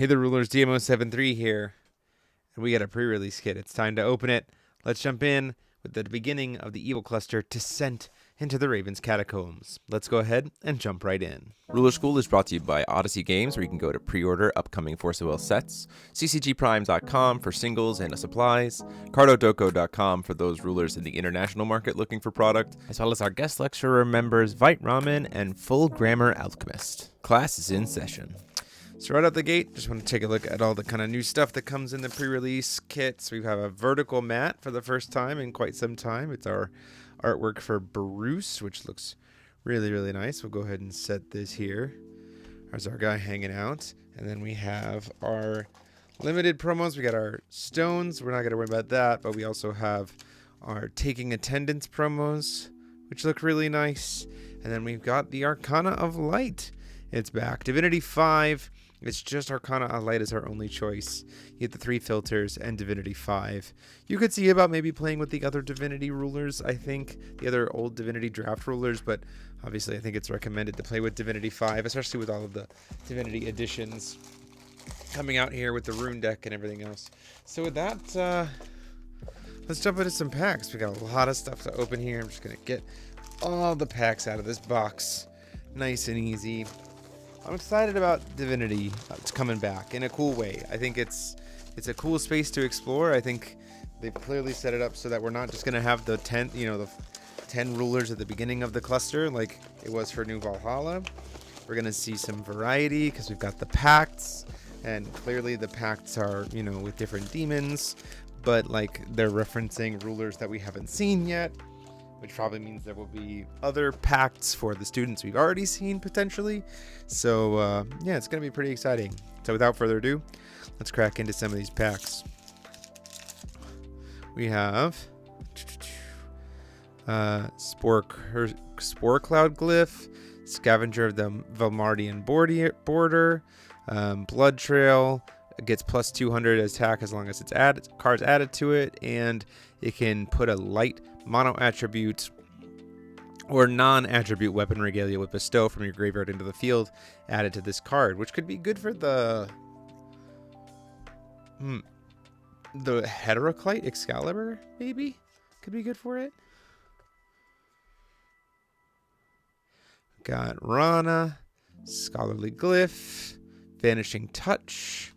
Hey the rulers, DMO73 here, and we got a pre-release kit. It's time to open it. Let's jump in with the beginning of the Evil Cluster Descent into the Raven's Catacombs. Let's go ahead and jump right in. Ruler School is brought to you by Odyssey Games, where you can go to pre-order upcoming Force of Will sets, ccgprime.com for singles and supplies, cardodoko.com for those rulers in the international market looking for product, as well as our guest lecturer members Vite Ramen and Full Grammar Alchemist. Class is in session. So right out the gate, just want to take a look at all the kind of new stuff that comes in the pre-release kits. We have a vertical mat for the first time in quite some time. It's our artwork for Bruce, which looks really, really nice. We'll go ahead and set this here. There's our guy hanging out. And then we have our limited promos. We got our stones. We're not going to worry about that, but we also have our taking attendance promos, which look really nice. And then we've got the Arcana of Light. It's back. Divinity 5. It's just Arcana of Light is our only choice. You get the 3 filters and Divinity 5. You could see about maybe playing with the other Divinity rulers, I think. The other old Divinity draft rulers, but obviously I think it's recommended to play with Divinity 5, especially with all of the Divinity editions coming out here with the rune deck and everything else. So with that, let's jump into some packs. We got a lot of stuff to open here. I'm just going to get all the packs out of this box. Nice and easy. I'm excited about Divinity. It's coming back in a cool way. I think it's a cool space to explore. I think they've clearly set it up so that we're not just gonna have the 10 rulers at the beginning of the cluster like it was for New Valhalla. We're gonna see some variety because we've got the pacts, and clearly the pacts are with different demons, but like they're referencing rulers that we haven't seen yet, which probably means there will be other pacts for the students we've already seen potentially. So yeah, it's going to be pretty exciting. So without further ado, let's crack into some of these packs. We have Spore Cloud Glyph, Scavenger of the Velmardian Border, Blood Trail. It gets plus 200 attack as long as it's cards added to it, and it can put a light mono attribute or non-attribute weapon regalia with bestow from your graveyard into the field added to this card, which could be good for the Heteroclite Excalibur, maybe could be good for it. Got Rana, Scholarly Glyph, Vanishing Touch,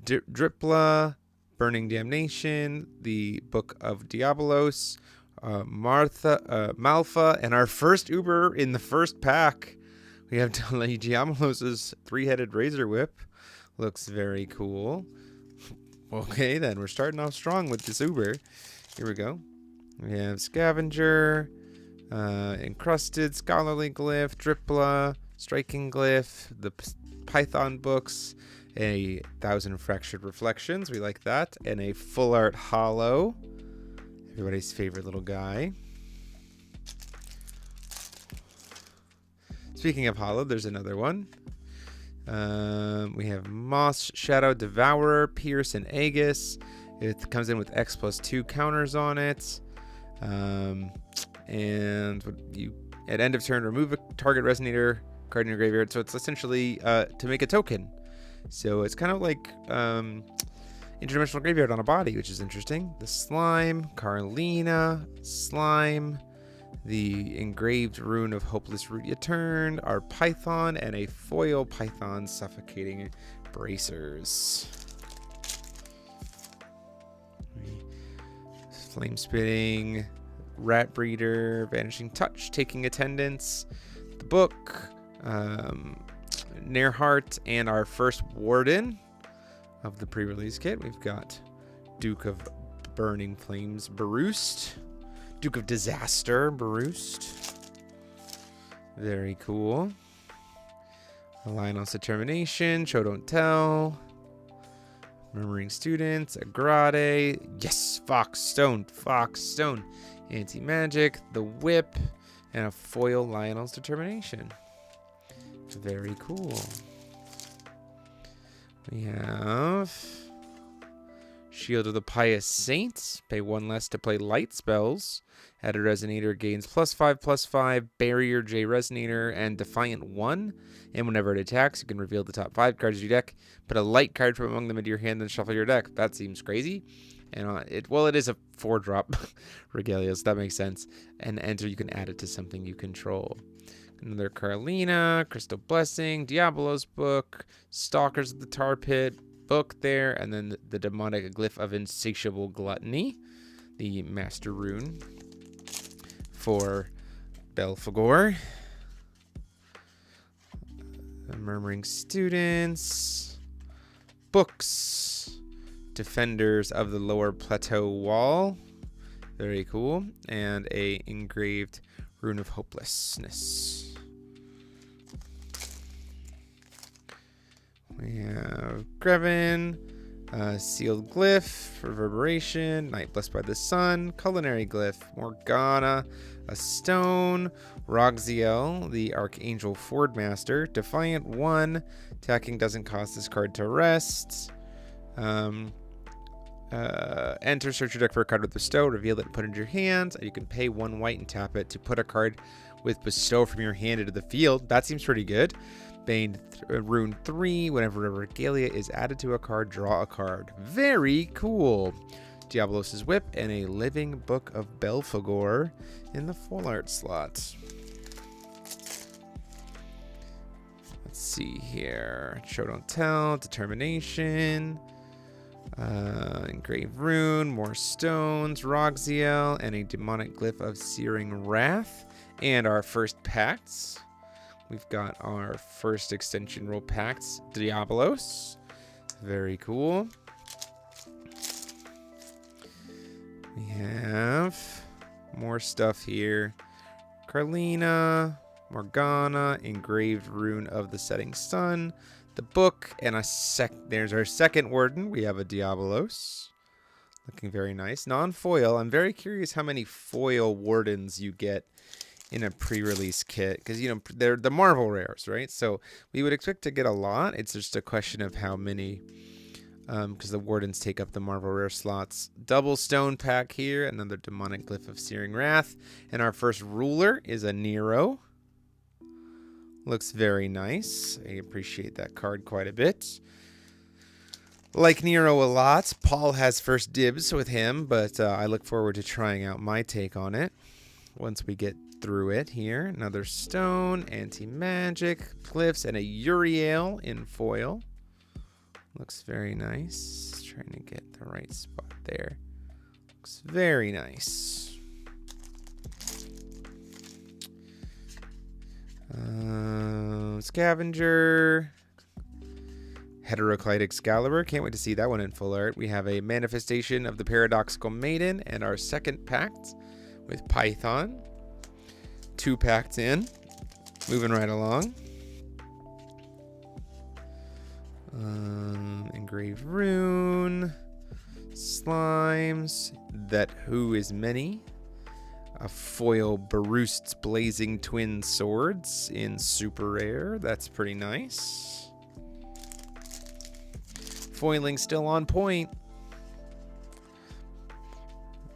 Dripla, Burning Damnation, the Book of Diabolos, Malfa, and our first Uber in the first pack. We have Diabolos' 3-headed Razor Whip. Looks very cool. Okay, then we're starting off strong with this Uber. Here we go. We have Scavenger, Encrusted, Scholarly Glyph, Dripla, Striking Glyph, the Python books, a 1,000 Fractured Reflections, we like that, and a Full Art Hollow, everybody's favorite little guy. Speaking of Hollow, there's another one. We have Moss Shadow Devourer, Pierce, and Aegis. It comes in with X+2 counters on it. And you at end of turn remove a target Resonator card in your graveyard. So it's essentially to make a token. So it's kind of like interdimensional graveyard on a body, which is interesting. The Slime, Carlina, Slime, the engraved rune of Hopeless Root Returned, our Python, and a foil Python Suffocating Bracers. Flame Spitting, Rat Breeder, Vanishing Touch, Taking Attendance, the book, Nairhart, and our first Warden of the pre-release kit. We've got Duke of Burning Flames Baroost, Duke of Disaster Baroost. Very cool. Lionel's Determination, Show Don't Tell, Murmuring Students, Agrade, yes, Fox Stone, Anti-Magic, the Whip, and a foil Lionel's Determination. Very cool. We have Shield of the Pious Saint. Pay 1 less to play light spells. Add a Resonator, gains +5/+5, Barrier J Resonator, and Defiant 1. And whenever it attacks, you can reveal the top 5 cards of your deck. Put a light card from among them into your hand and shuffle your deck. That seems crazy. And it is a 4-drop Regalia, so that makes sense. And enter, you can add it to something you control. Another Carlina, Crystal Blessing, Diablo's Book, Stalkers of the Tar Pit, book there, and then the demonic glyph of insatiable gluttony, the master rune for Belphegor. The Murmuring Students, books, Defenders of the Lower Plateau Wall, very cool, and a engraved Rune of Hopelessness. We have Grevin, Sealed Glyph, Reverberation, Night Blessed by the Sun, Culinary Glyph, Morgana, a Stone, Rogziel, the Archangel Fordmaster, Defiant 1, attacking doesn't cost this card to rest. Enter, search your deck for a card with Bestow, reveal it and put it into your hands, and you can pay 1 white and tap it to put a card with Bestow from your hand into the field. That seems pretty good. Bane Rune 3, whenever a Regalia is added to a card, draw a card. Very cool. Diablos' Whip and a Living Book of Belphegor in the full art slot. Let's see here. Show Don't Tell, Determination, Engraved Rune, more stones, Rogziel, and a demonic glyph of Searing Wrath. And our first pacts. We've got our first extension rule pacts, Diablos. Very cool. We have more stuff here. Carlina, Morgana, Engraved Rune of the Setting Sun, the book, and there's our second Warden. We have a Diablos. Looking very nice. Non-foil. I'm very curious how many foil Wardens you get in a pre-release kit, because they're the Marvel rares, right? So we would expect to get a lot. It's just a question of how many, because the Wardens take up the Marvel rare slots. Double stone pack here, another demonic glyph of Searing Wrath, and our first ruler is a Nero. Looks very nice. I appreciate that card quite a bit. Like Nero a lot. Paul has first dibs with him, but I look forward to trying out my take on it once we get through it here. Another stone, anti-magic, glyphs, and a Uriel in foil. Looks very nice. Trying to get the right spot there. Looks very nice. Scavenger, Heteroclite Excalibur. Can't wait to see that one in full art. We have a Manifestation of the Paradoxical Maiden and our second pact with Python. 2 packs in. Moving right along. Engraved Rune. Slimes. That Who Is Many. A foil Barust's Blazing Twin Swords in super rare. That's pretty nice. Foiling still on point.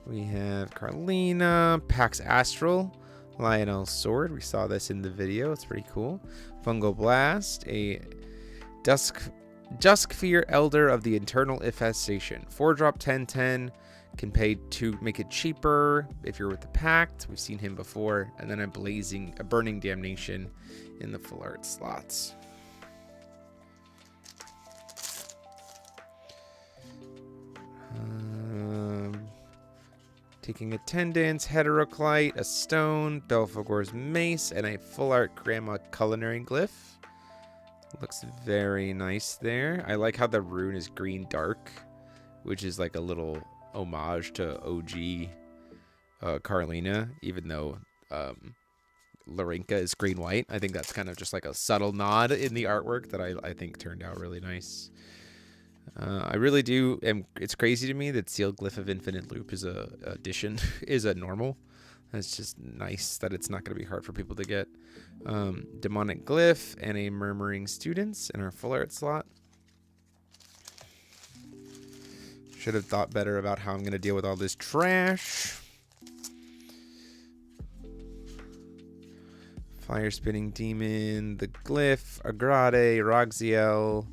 We have Carlina, Pax Astral, Lionel's Sword. We saw this in the video. It's pretty cool. Fungal Blast, a Duskfear Elder of the Eternal Infestation. 4-drop 10/10. Can pay to make it cheaper if you're with the Pact. We've seen him before. And then a Burning Damnation in the full art slots. Taking Attendance, Heteroclite, a Stone, Belphegor's Mace, and a full art Grandma Culinary Glyph. Looks very nice there. I like how the rune is green dark, which is like a little homage to OG Carlina, even though Larinka is green white. I think that's kind of just like a subtle nod in the artwork that I think turned out really nice. I really do. It's crazy to me that Sealed Glyph of Infinite Loop is a addition, is a normal. It's just nice that it's not going to be hard for people to get. Demonic Glyph and a Murmuring Students in our full art slot. Should have thought better about how I'm going to deal with all this trash. Fire Spinning Demon, the Glyph, Agrade, Rogziel,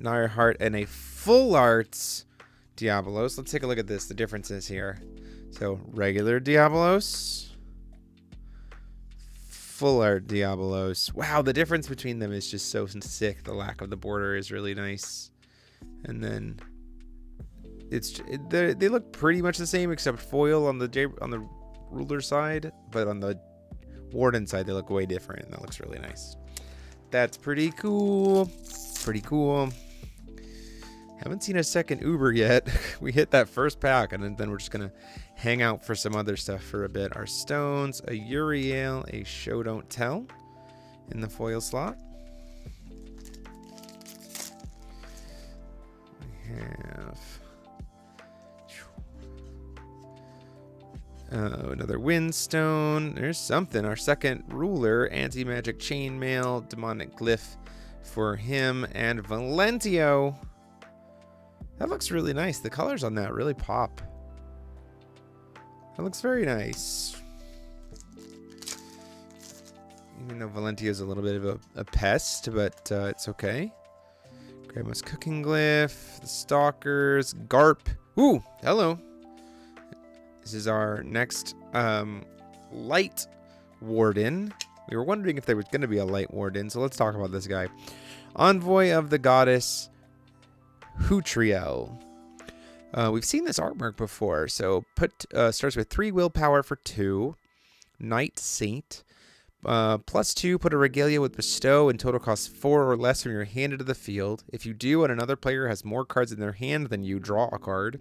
Nair Heart, and a full art Diabolos. Let's take a look at this, the differences here. So, regular Diabolos, full art Diabolos. Wow, the difference between them is just so sick. The lack of the border is really nice. And then they look pretty much the same except foil on the ruler side, but on the Warden side they look way different. That looks really nice. That's pretty cool. Pretty cool. Haven't seen a second Uber yet. We hit that first pack, and then we're just gonna hang out for some other stuff for a bit. Our stones, a Uriel, a Show Don't Tell in the foil slot. We have another Windstone. There's something. Our second ruler, Anti-Magic Chainmail, Demonic Glyph for him, and Valentio. That looks really nice. The colors on that really pop. That looks very nice. Even though Valentio's a little bit of a pest, but it's okay. Grandma's Cooking Glyph, the Stalkers, Garp. Ooh, hello. This is our next light warden. We were wondering if there was going to be a light warden, so let's talk about this guy. Envoy of the Goddess Hutriel. We've seen this artwork before, so starts with 3 willpower for 2. Knight Saint. +2, put a regalia with bestow and total costs 4 or less from your hand into the field. If you do and another player has more cards in their hand than you, draw a card.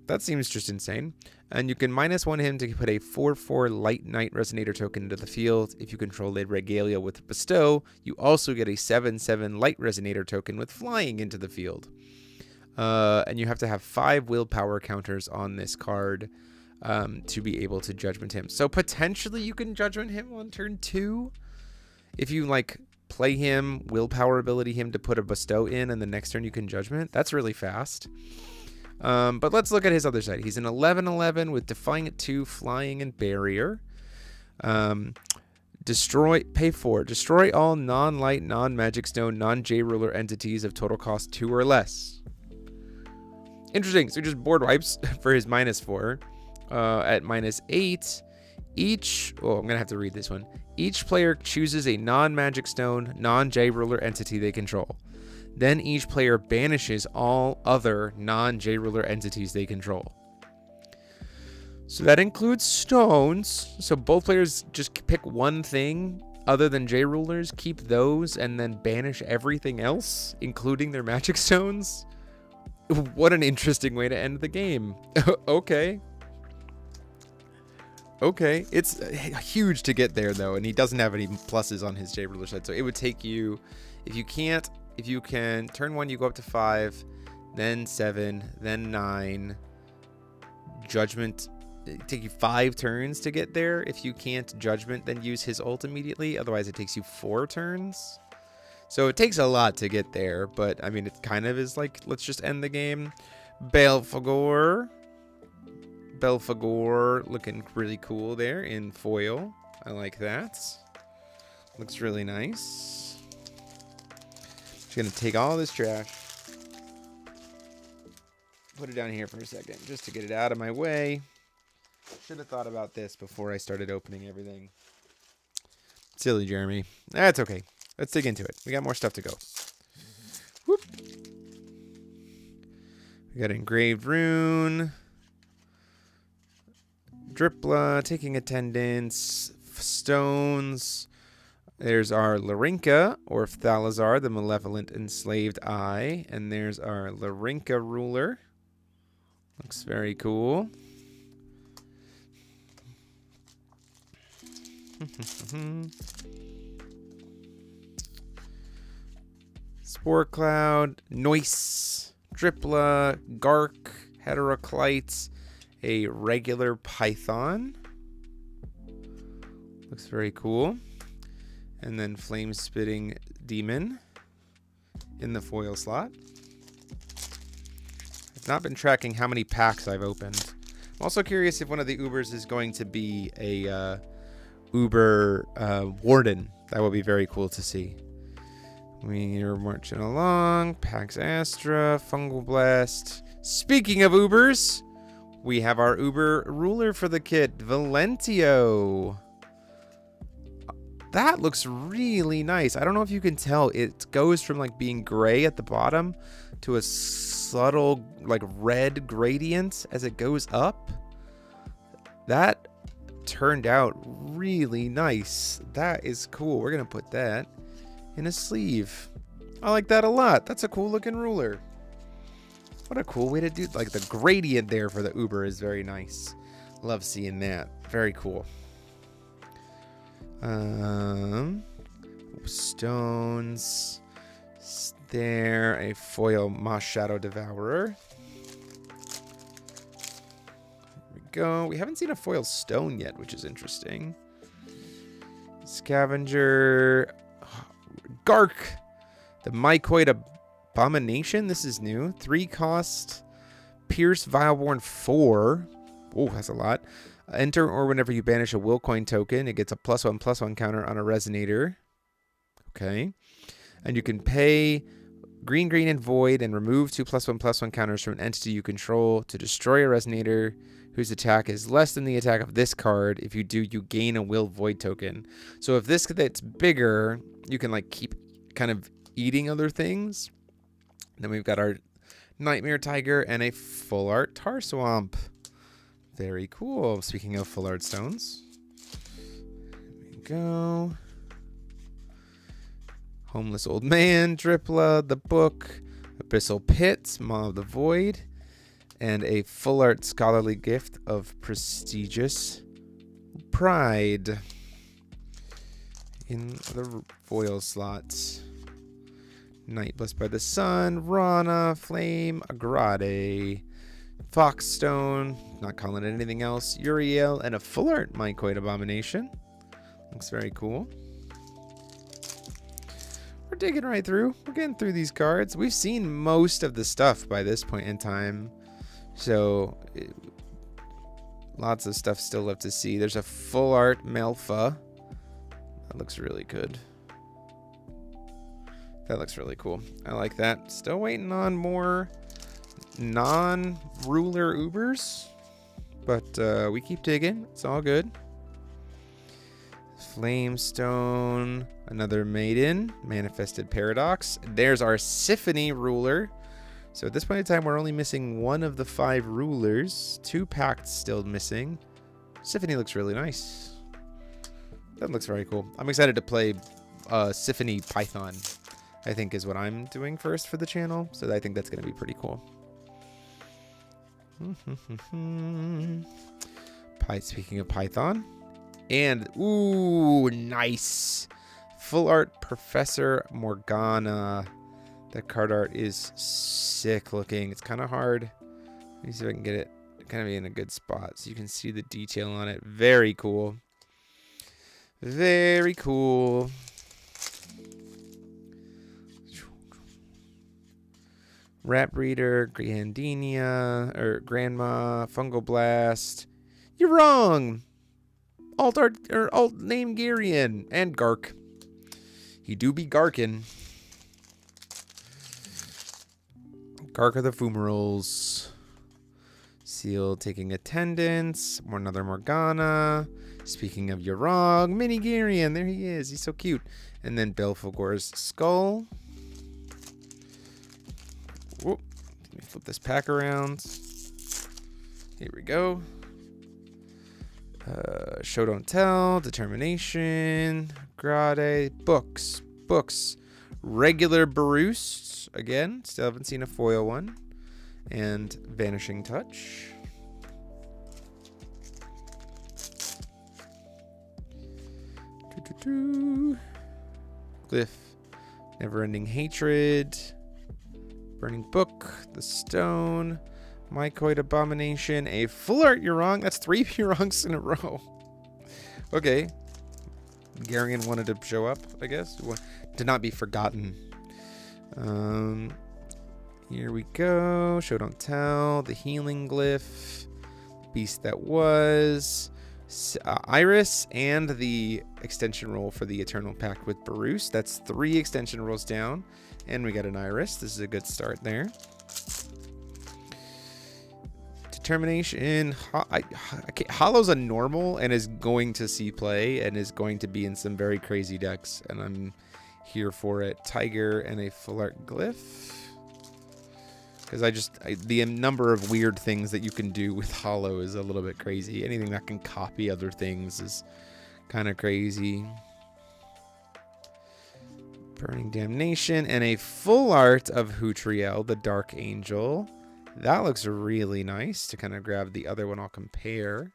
That seems just insane. And you can -1 him to put a 4/4 Light Knight Resonator token into the field. If you control a regalia with bestow, you also get a 7/7 Light Resonator token with flying into the field. And you have to have 5 willpower counters on this card to be able to judgment him. So potentially you can judgment him on turn 2. If you like play him, willpower ability him to put a bestow in, and the next turn you can judgment. That's really fast. But let's look at his other side. He's an 11/11 with Defiant 2, Flying, and Barrier. Pay 4. Destroy all non-light, non-magic stone, non-J-ruler entities of total cost 2 or less. Interesting. So he just board wipes for his -4. At -8, I'm going to have to read this one. Each player chooses a non-magic stone, non-J-ruler entity they control. Then each player banishes all other non-J-ruler entities they control. So that includes stones. So both players just pick one thing other than J-rulers, keep those, and then banish everything else, including their magic stones. What an interesting way to end the game. Okay. Okay. It's huge to get there, though, and he doesn't have any pluses on his J-ruler side. So it would take you, if you can, turn 1, you go up to 5, then 7, then 9. Judgment, it'd take you 5 turns to get there. If you can't judgment, then use his ult immediately. Otherwise, it takes you 4 turns. So it takes a lot to get there, but I mean, it kind of is like, let's just end the game. Belphegor looking really cool there in foil. I like that. Looks really nice. Just gonna take all this trash, put it down here for a second, just to get it out of my way. Should have thought about this before I started opening everything. Silly Jeremy. That's okay. Let's dig into it. We got more stuff to go. Whoop. We got Engraved Rune, Dripla, Taking Attendance, Stones. There's our Larinka, or Thalazar, the Malevolent Enslaved Eye. And there's our Larinka Ruler. Looks very cool. Spore Cloud, Noise, Dripla, Gark, Heteroclites, a regular Python. Looks very cool. And then Flame Spitting Demon in the foil slot. not been tracking how many packs I've opened. I'm also curious if one of the Ubers is going to be a Uber Warden. That would be very cool to see. We're marching along. Pax Astra, Fungal Blast. Speaking of Ubers, we have our Uber ruler for the kit, Valentio. That looks really nice. I don't know if you can tell. It goes from like being gray at the bottom to a subtle like red gradient as it goes up. That turned out really nice. That is cool. We're gonna put that in a sleeve. I like that a lot. That's a cool looking ruler. What a cool way to do, like the gradient there for the Uber is very nice. Love seeing that. Very cool. Stones. There, a foil Moss Shadow Devourer. There we go. We haven't seen a foil stone yet, which is interesting. Scavenger. Gark. The Mycoid Abomination. This is new. 3 cost. Pierce Vileborn 4. Oh, that's a lot. Enter or whenever you banish a will coin token, it gets a +1/+1 counter on a resonator. Okay. And you can pay green, green, and void and remove 2 +1/+1 counters from an entity you control to destroy a resonator whose attack is less than the attack of this card. If you do, you gain a will void token. So if this gets bigger, you can like keep kind of eating other things. And then we've got our Nightmare Tiger and a full art Tar Swamp. Very cool. Speaking of full art stones. There we go. Homeless Old Man, Dripla, the Book, Abyssal Pit, Maw of the Void, and a full art Scholarly Gift of Prestigious Pride in the foil slots. Night Blessed by the Sun, Rana, Flame, Agrade, Foxstone, not calling it anything else, Uriel, and a full art Mycoid Abomination. Looks very cool. We're digging right through. We're getting through these cards. We've seen most of the stuff by this point in time. So, lots of stuff still left to see. There's a full art Melfa. That looks really good. That looks really cool. I like that. Still waiting on more non-ruler Ubers. But we keep digging. It's all good. Flamestone, another Maiden, Manifested Paradox. There's our Symphony ruler. So at this point in time, we're only missing 1 of the 5 rulers. 2 packs still missing. Symphony looks really nice. That looks very cool. I'm excited to play Symphony Python, I think is what I'm doing first for the channel. So I think that's going to be pretty cool. Speaking of Python. And, ooh, nice. Full art Professor Morgana. That card art is sick looking. It's kind of hard. Let me see if I can get it kind of in a good spot so you can see the detail on it. Very cool. Very cool. Rat Breeder, Grandinia, or Grandma, Fungal Blast. You're wrong. Alt name Garian and Gark. He do be Garkin. Gark of the Fumaroles. Seal taking attendance. Another Morgana. Speaking of you're wrong, Mini Garian. There he is. He's so cute. And then Belphegor's Skull. Whoop. Let me flip this pack around. Here we go. Show Don't Tell, Determination, Grade, Books, Regular Baroost, again, still haven't seen a foil one, and Vanishing Touch. Glyph, Never-Ending Hatred, Burning Book, The Stone, Mycoid Abomination, a full art You're Wrong. That's 3 You're-Wrongs in a row. Okay. Garian wanted to show up, I guess. To not be forgotten. Here we go. Show don't tell. The healing glyph. Beast that was. Iris and the extension roll for the Eternal Pact with Barus. That's 3 extension rolls down. And we got an Iris. This is a good start there. Determination. Hollow's a normal and is going to see play and is going to be in some very crazy decks. And I'm here for it. Tiger and a full art glyph. Because the number of weird things that you can do with Hollow is a little bit crazy. Anything that can copy other things is kind of crazy. Burning Damnation and a full art of Hootriel, the Dark Angel. That looks really nice to kind of grab the other one. I'll compare.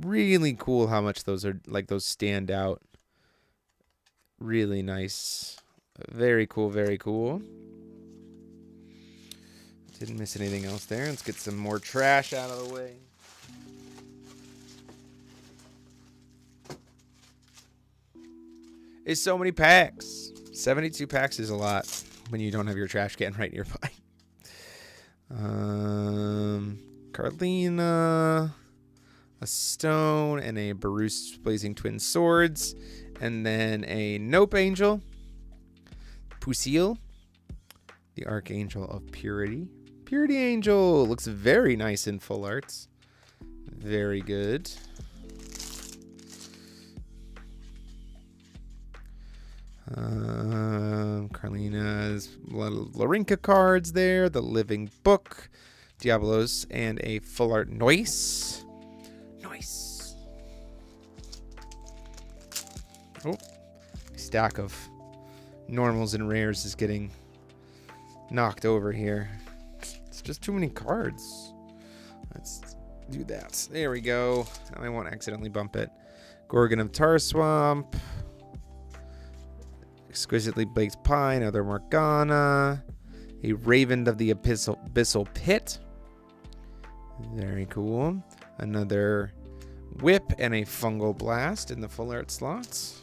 Really cool how much those are, like, those stand out. Really nice. Very cool, very cool. Didn't miss anything else there. Let's get some more trash out of the way. It's so many packs. 72 packs is a lot when you don't have your trash can right nearby. Carlina, a stone, and a Barus Blazing Twin Swords, and then a Nope Angel, Pusil, the Archangel of Purity. Purity Angel looks very nice in full arts. Very good. Carlina's Lorinka cards there. The Living Book, Diablos, and a full art Noise. Nice. Oh, stack of normals and rares is getting knocked over here. It's just too many cards. Let's do that. There we go. I won't accidentally bump it. Gorgon of Tar Swamp. Exquisitely Baked Pie, another Morgana. A Raven of the Abyssal Pit. Very cool. Another Whip and a Fungal Blast in the full art slots.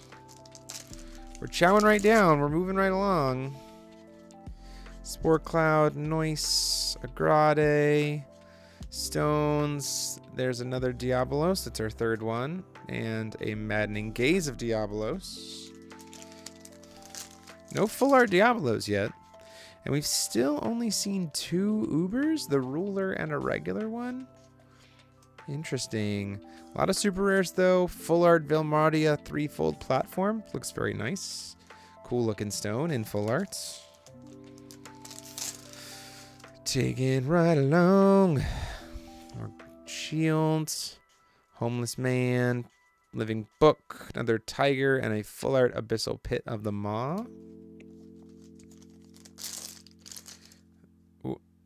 We're chowing right down. We're moving right along. Spore Cloud, Noise, Agrade, Stones. There's another Diabolos. That's our third one. And a Maddening Gaze of Diabolos. No full art Diabolos yet. And we've still only seen 2 Ubers, the Ruler and a regular one. Interesting. A lot of super rares though. Full art Vilmardia 3-fold platform. Looks very nice. Cool looking stone in full art. Taking right along. Our Shields. Homeless Man. Living Book. Another Tiger and a full art Abyssal Pit of the Maw.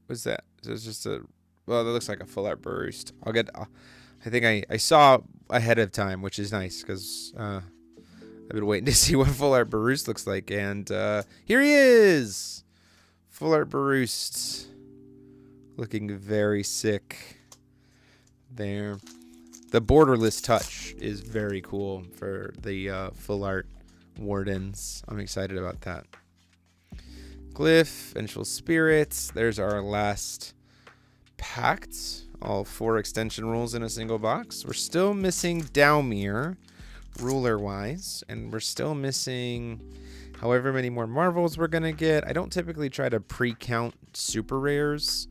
What's that? It's just a, well, that looks like a full art Burst. I think I saw ahead of time, which is nice because I've been waiting to see what full art Burst looks like, and here he is, full art Burst, looking very sick. There, the borderless touch is very cool for the full art Wardens. I'm excited about that. Glyph, Vengeful Spirits. There's our last pact. All 4 extension rules in a single box. We're still missing Daumir, ruler-wise. And we're still missing however many more Marvels we're going to get. I don't typically try to pre-count super rares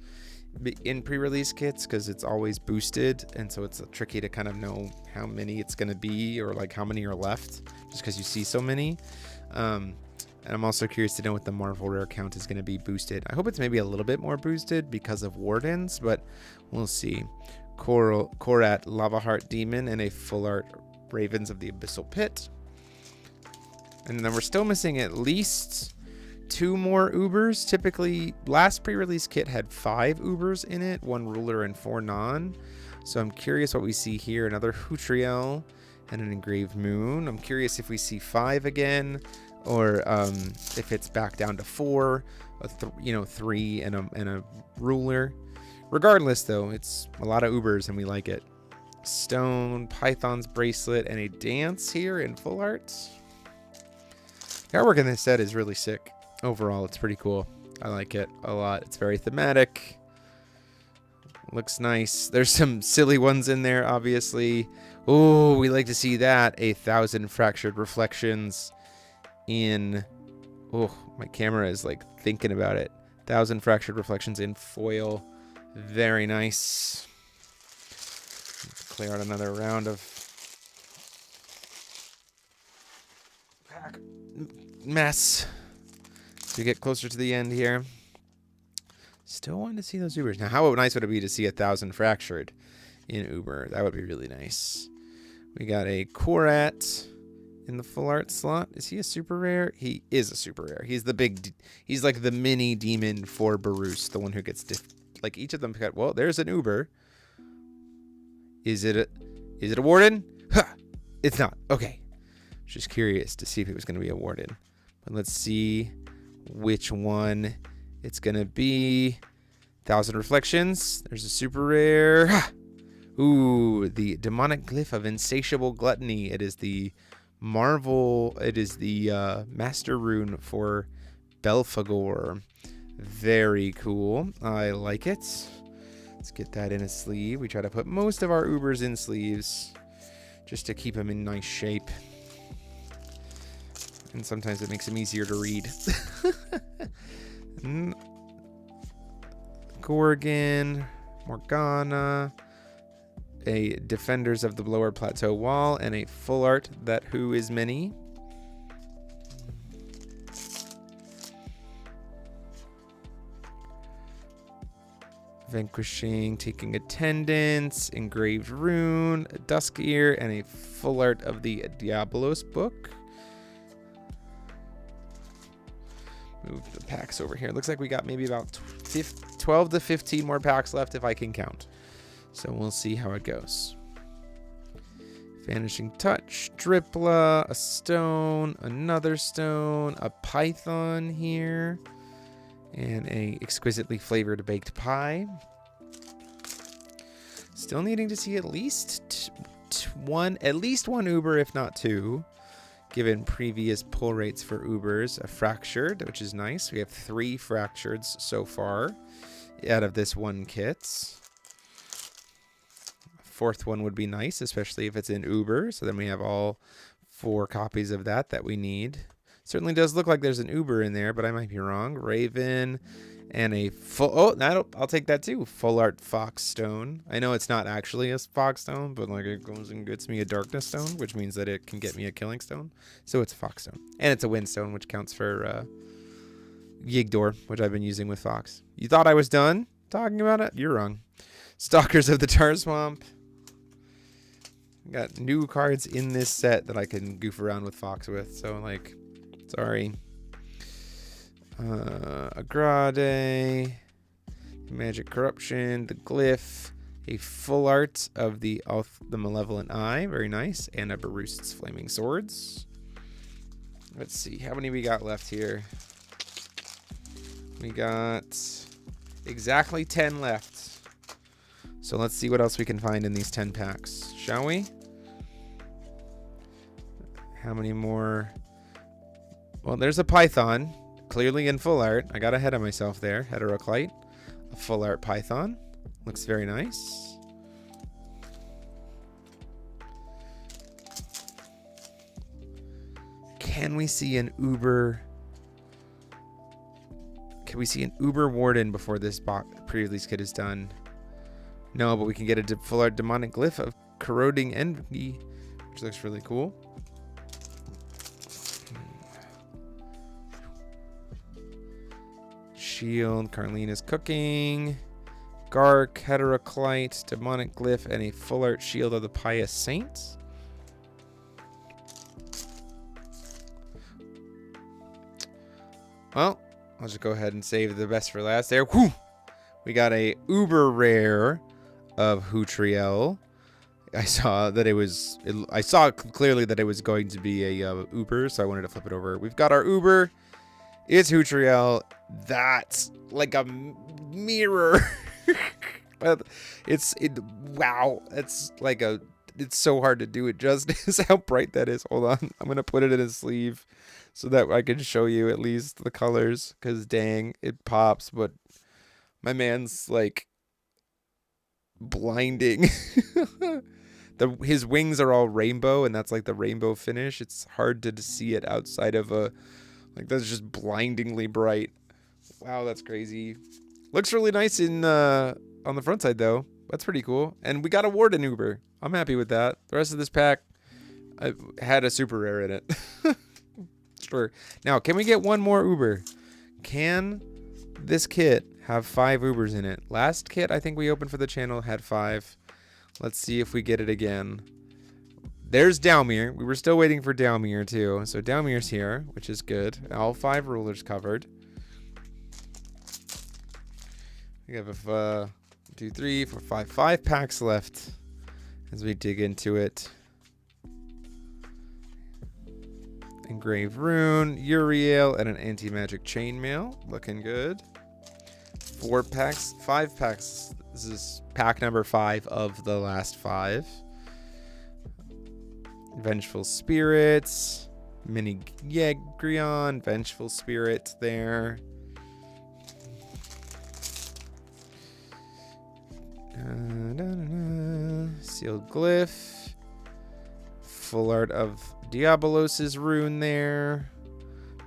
in pre-release kits because it's always boosted. And so it's tricky to kind of know how many it's going to be or like how many are left just because you see so many. And I'm also curious to know what the Marvel rare count is going to be boosted. I hope it's maybe a little bit more boosted because of Wardens, but we'll see. Korat, Lava Heart Demon, and a full art Ravens of the Abyssal Pit. And then we're still missing at least 2 more Ubers. Typically, last pre-release kit had 5 Ubers in it, 1 ruler and 4 non. So I'm curious what we see here. Another Hootriel and an Engraved Moon. I'm curious if we see 5 again, or if it's back down to 4, 3 and a ruler. Regardless, though, it's a lot of Ubers and we like it. Stone, Python's Bracelet, and a Dance here in full arts. The artwork in this set is really sick. overall, it's pretty cool. I like it a lot. It's very thematic. Looks nice. There's some silly ones in there, obviously. Oh, we like to see that. 1,000 fractured reflections in... Oh, my camera is like thinking about it. 1,000 fractured reflections in foil. Very nice. Clear out another round of pack mess. So we get closer to the end here. Still wanting to see those Ubers. Now, how nice would it be to see 1,000 fractured in Uber? That would be really nice. We got a Korat in the full art slot. Is he a super rare? He is a super rare. He's the big, he's like the mini demon for Barus, the one who gets like each of them got, well, there's an Uber. Is it a warden? Ha! It's not. Okay. Just curious to see if it was going to be a warden. But let's see which one it's going to be. 1,000 reflections. There's a super rare. Ha! Ooh, the demonic glyph of insatiable gluttony. It is the marvel. It is the master rune for Belphegor. Very cool. I like it. Let's get that in a sleeve. We try to put most of our Ubers in sleeves just to keep them in nice shape. And sometimes it makes them easier to read. Gorgon, Morgana, a Defenders of the Lower Plateau Wall, and a full art that Who is Many. Vanquishing, Taking Attendance, Engraved Rune, a Dusk Ear, and a full art of the Diabolos book. Move the packs over here. Looks like we got maybe about 12 to 15 more packs left if I can count. So we'll see how it goes. Vanishing Touch, Dripla, a stone, another stone, a python here, and a exquisitely flavored baked pie. Still needing to see at least one Uber, if not two, given previous pull rates for Ubers. A fractured, which is nice. We have 3 fractureds so far out of this one kit. Fourth one would be nice, especially if it's in Uber. So then we have all 4 copies of that we need. Certainly does look like there's an Uber in there, but I might be wrong. Raven and a full... Oh, I'll take that too. Full art Fox Stone. I know it's not actually a Fox Stone, but like it goes and gets me a Darkness Stone, which means that it can get me a Killing Stone. So it's Fox Stone. And it's a Wind Stone, which counts for Yigdor, which I've been using with Fox. You thought I was done talking about it? You're wrong. Stalkers of the Tar Swamp. Got new cards in this set that I can goof around with Fox with. So, like, sorry. Agrade, Magic Corruption, the Glyph, a full art of the Malevolent Eye, very nice, and a Barust's Flaming Swords. Let's see, how many we got left here? We got exactly 10 left. So let's see what else we can find in these 10 packs, shall we? How many more? Well, there's a Python. Clearly in full art. I got ahead of myself there. Heteroclite. A full art Python. Looks very nice. Can we see an Uber? Can we see an Uber Warden before this pre-release kit is done? No, but we can get a full art Demonic Glyph of Corroding Envy, which looks really cool. Shield, Carlina's Cooking, Gark, Heteroclite, Demonic Glyph, and a full art Shield of the Pious Saints. Well, I'll just go ahead and save the best for last there. Whew! We got a uber rare of Hutriel. I saw clearly that it was going to be a Uber, so I wanted to flip it over. We've got our Uber. It's Hutriel. That's like a mirror. But wow, it's like it's so hard to do it justice how bright that is. Hold on. I'm going to put it in a sleeve so that I can show you at least the colors, because dang, it pops. But my man's like blinding. His wings are all rainbow, and that's like the rainbow finish. It's hard to see it outside of that's just blindingly bright. Wow, that's crazy. Looks really nice in on the front side though. That's pretty cool. And we got a Warden Uber. I'm happy with that. The rest of this pack had a super rare in it. Sure. Now, can we get one more Uber? Can this kit have 5 Ubers in it? Last kit I think we opened for the channel had 5. Let's see if we get it again. There's DeMeulle. We were still waiting for DeMeulle too. So DeMeulle's here, which is good. All 5 rulers covered. We have 1, 2, 3, 4, 5 packs left as we dig into it. Engraved Rune, Uriel, and an anti-magic chainmail. Looking good. 4 packs, 5 packs. This is pack number 5 of the last 5. Vengeful Spirits, Mini Yegrion, Vengeful Spirit there. Sealed Glyph. Full art of Diabolos's rune there.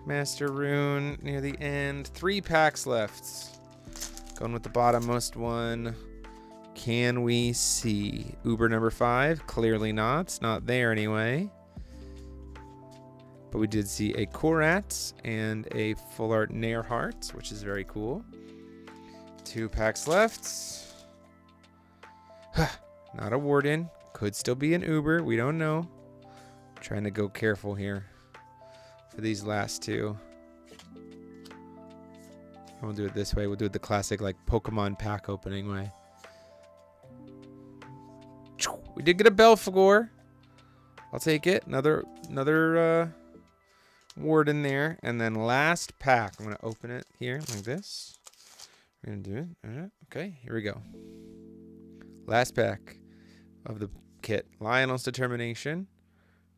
Master Rune near the end. 3 packs left. Going with the bottommost one. Can we see Uber number 5? Clearly not. It's not there anyway. But we did see a Korat and a full art Nairheart, which is very cool. 2 packs left. Not a Warden. Could still be an Uber. We don't know. Trying to go careful here for these last 2. We'll do it this way. We'll do it the classic like Pokemon pack opening way. We did get a Belphegor. I'll take it. Another Warden there. And then last pack. I'm going to open it here like this. We're going to do it. Okay, here we go. Last pack of the kit. Lionel's Determination.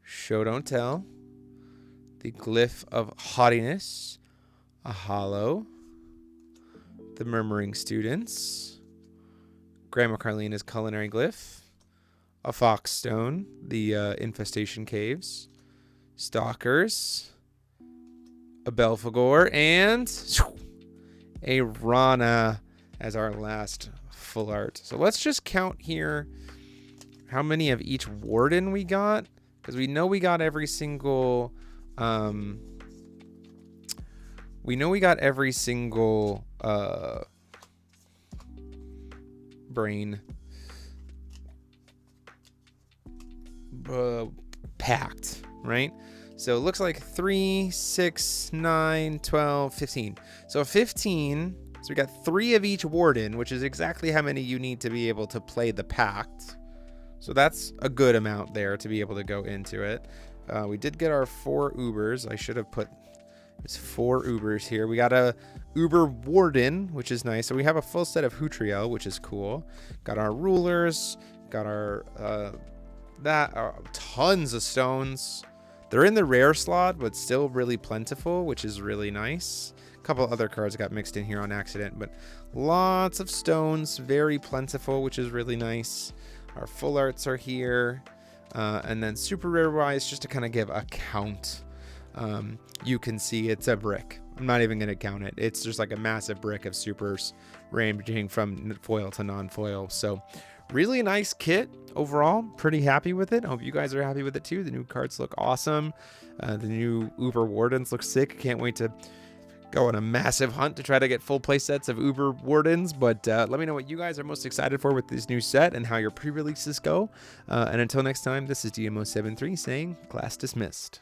Show Don't Tell. The Glyph of Haughtiness. A Hollow. The Murmuring Students. Grandma Carlina's Culinary Glyph. A Foxstone. The Infestation Caves. Stalkers. A Belphegor. And a Rana as our last full art. So let's just count here how many of each Warden we got, because we know we got every single brain packed, right? So it looks like 3, 6, 9, 12, 15. So 15. So we got 3 of each Warden, which is exactly how many you need to be able to play the Pact. So that's a good amount there to be able to go into it. We did get our 4 Ubers. I should have put there's 4 Ubers here. We got a Uber Warden, which is nice. So we have a full set of Hutriel, which is cool. Got our rulers. Got our tons of stones. They're in the rare slot, but still really plentiful, which is really nice. A couple other cards got mixed in here on accident, but lots of stones, very plentiful, which is really nice. Our full arts are here. And then super rare wise, just to kind of give a count, you can see it's a brick. I'm not even going to count it. It's just like a massive brick of supers ranging from foil to non-foil. So really nice kit overall. Pretty happy with it. I hope you guys are happy with it too. The new cards look awesome. The new Uber Wardens look sick. Can't wait to go on a massive hunt to try to get full play sets of Uber Wardens. But let me know what you guys are most excited for with this new set and how your pre-releases go. And until next time, this is DMO73 saying class dismissed.